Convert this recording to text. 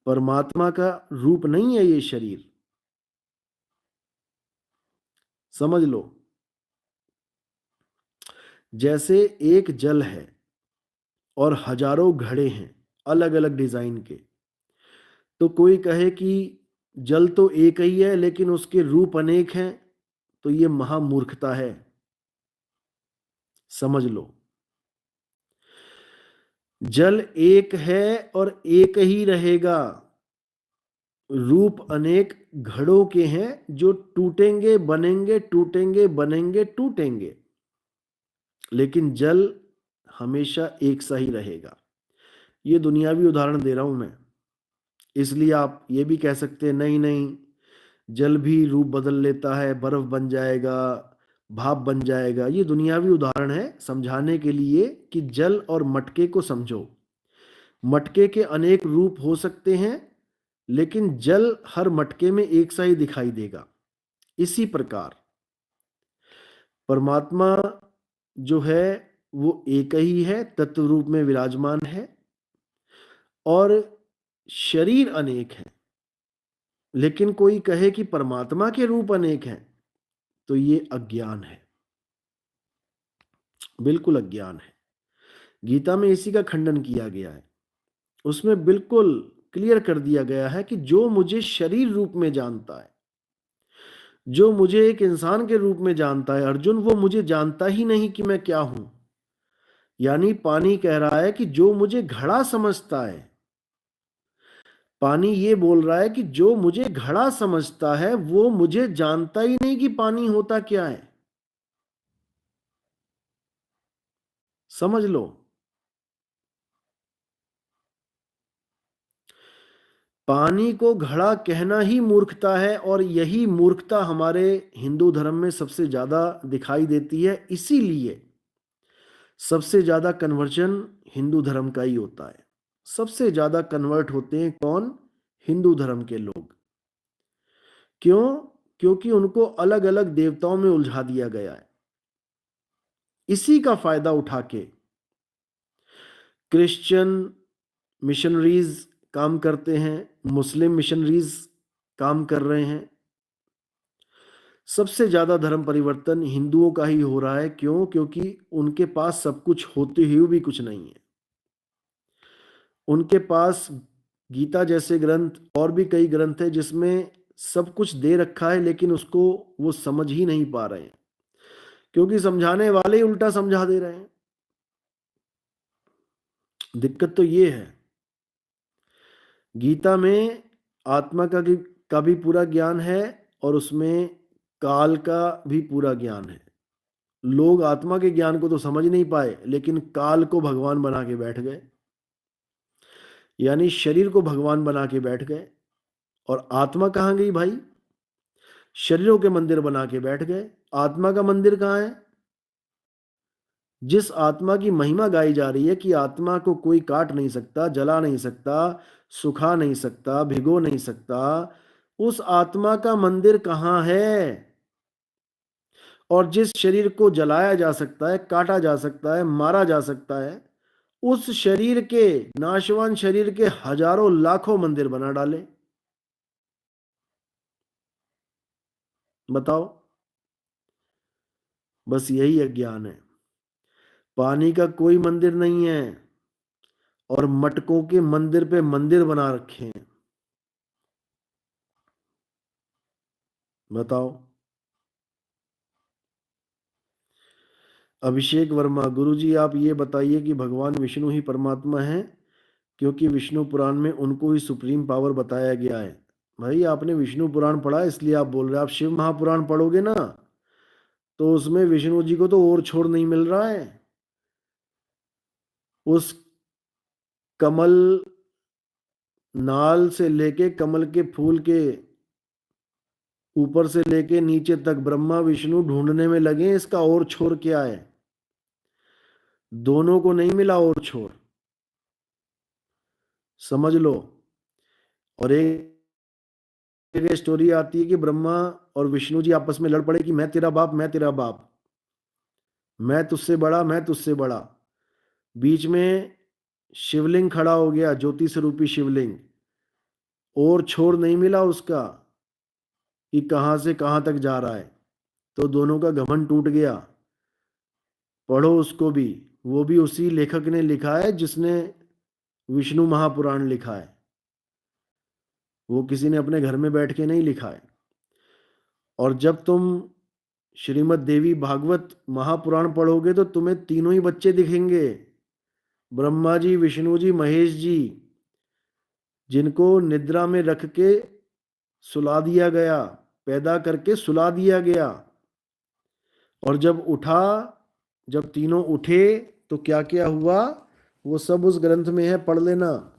परमात्मा का रूप नहीं है ये शरीर, समझ लो। जैसे एक जल है और हजारों घड़े हैं अलग अलग डिजाइन के, तो कोई कहे कि जल तो एक ही है लेकिन उसके रूप अनेक हैं, तो ये महामूर्खता है, समझ लो। जल एक है और एक ही रहेगा, रूप अनेक घड़ों के हैं जो टूटेंगे बनेंगे, टूटेंगे बनेंगे, टूटेंगे, लेकिन जल हमेशा एक सा ही रहेगा। ये दुनियावी उदाहरण दे रहा हूं मैं, इसलिए आप ये भी कह सकते हैं नहीं नहीं, जल भी रूप बदल लेता है, बर्फ बन जाएगा, भाप बन जाएगा। ये दुनियावी उदाहरण है समझाने के लिए कि जल और मटके को समझो। मटके के अनेक रूप हो सकते हैं, लेकिन जल हर मटके में एक सा ही दिखाई देगा। इसी प्रकार परमात्मा जो है वो एक ही है, तत्व रूप में विराजमान है, और शरीर अनेक है। लेकिन कोई कहे कि परमात्मा के रूप अनेक हैं, तो ये अज्ञान है, बिल्कुल अज्ञान है। गीता में इसी का खंडन किया गया है। उसमें बिल्कुल क्लियर कर दिया गया है कि जो मुझे शरीर रूप में जानता है, जो मुझे एक इंसान के रूप में जानता है अर्जुन, वो मुझे जानता ही नहीं कि मैं क्या हूं। यानी पानी कह रहा है कि जो मुझे घड़ा समझता है, पानी ये बोल रहा है कि जो मुझे घड़ा समझता है वो मुझे जानता ही नहीं कि पानी होता क्या है, समझ लो। पानी को घड़ा कहना ही मूर्खता है, और यही मूर्खता हमारे हिंदू धर्म में सबसे ज्यादा दिखाई देती है। इसीलिए सबसे ज्यादा कन्वर्जन हिंदू धर्म का ही होता है। सबसे ज्यादा कन्वर्ट होते हैं कौन? हिंदू धर्म के लोग। क्यों? क्योंकि उनको अलग अलग देवताओं में उलझा दिया गया है। इसी का फायदा उठा के क्रिश्चियन मिशनरीज काम करते हैं, मुस्लिम मिशनरीज काम कर रहे हैं। सबसे ज्यादा धर्म परिवर्तन हिंदुओं का ही हो रहा है। क्यों? क्योंकि उनके पास सब कुछ होते हुए भी कुछ नहीं है। उनके पास गीता जैसे ग्रंथ और भी कई ग्रंथ है जिसमें सब कुछ दे रखा है, लेकिन उसको वो समझ ही नहीं पा रहे हैं, क्योंकि समझाने वाले ही उल्टा समझा दे रहे हैं। दिक्कत तो ये है। गीता में आत्मा का भी पूरा ज्ञान है, और उसमें काल का भी पूरा ज्ञान है। लोग आत्मा के ज्ञान को तो समझ नहीं पाए, लेकिन काल को भगवान बना के बैठ गए, यानी शरीर को भगवान बना के बैठ गए। और आत्मा कहाँ गई भाई? शरीरों के मंदिर बना के बैठ गए। आत्मा का मंदिर कहाँ है? जिस आत्मा की महिमा गाई जा रही है कि आत्मा को कोई काट नहीं सकता, जला नहीं सकता, सुखा नहीं सकता, भिगो नहीं सकता, उस आत्मा का मंदिर कहाँ है? और जिस शरीर को जलाया जा सकता है, काटा जा सकता है, मारा जा सकता है, उस शरीर के, नाशवान शरीर के हजारों लाखों मंदिर बना डाले। बताओ। बस यही अज्ञान है। पानी का कोई मंदिर नहीं है, और मटकों के मंदिर पे मंदिर बना रखे हैं। बताओ। अभिषेक वर्मा, गुरुजी आप ये बताइए कि भगवान विष्णु ही परमात्मा है, क्योंकि विष्णु पुराण में उनको ही सुप्रीम पावर बताया गया है। भाई आपने विष्णु पुराण पढ़ा इसलिए आप बोल रहे हैं। आप शिव महापुराण पढ़ोगे ना, तो उसमें विष्णु जी को तो और छोर नहीं मिल रहा है। उस कमल नाल से लेके कमल के फूल के ऊपर से लेके नीचे तक ब्रह्मा विष्णु ढूंढने में लगे हैं, इसका और छोर क्या है? दोनों को नहीं मिला और छोर, समझ लो। और एक जगह स्टोरी आती है कि ब्रह्मा और विष्णु जी आपस में लड़ पड़े कि मैं तेरा बाप, मैं तेरा बाप, मैं तुझसे बड़ा, मैं तुझसे बड़ा। बीच में शिवलिंग खड़ा हो गया, ज्योति स्वरूपी शिवलिंग। और छोर नहीं मिला उसका कि कहाँ से कहाँ तक जा रहा है, तो दोनों का घमंड टूट गया। पढ़ो उसको भी, वो भी उसी लेखक ने लिखा है जिसने विष्णु महापुराण लिखा है, वो किसी ने अपने घर में बैठ के नहीं लिखा है। और जब तुम श्रीमद् देवी भागवत महापुराण पढ़ोगे तो तुम्हें तीनों ही बच्चे दिखेंगे, ब्रह्मा जी, विष्णु जी, महेश जी, जिनको निद्रा में रख के सुला दिया गया, पैदा करके सुला दिया गया। और जब तीनों उठे तो क्या क्या हुआ वो सब उस ग्रंथ में है, पढ़ लेना।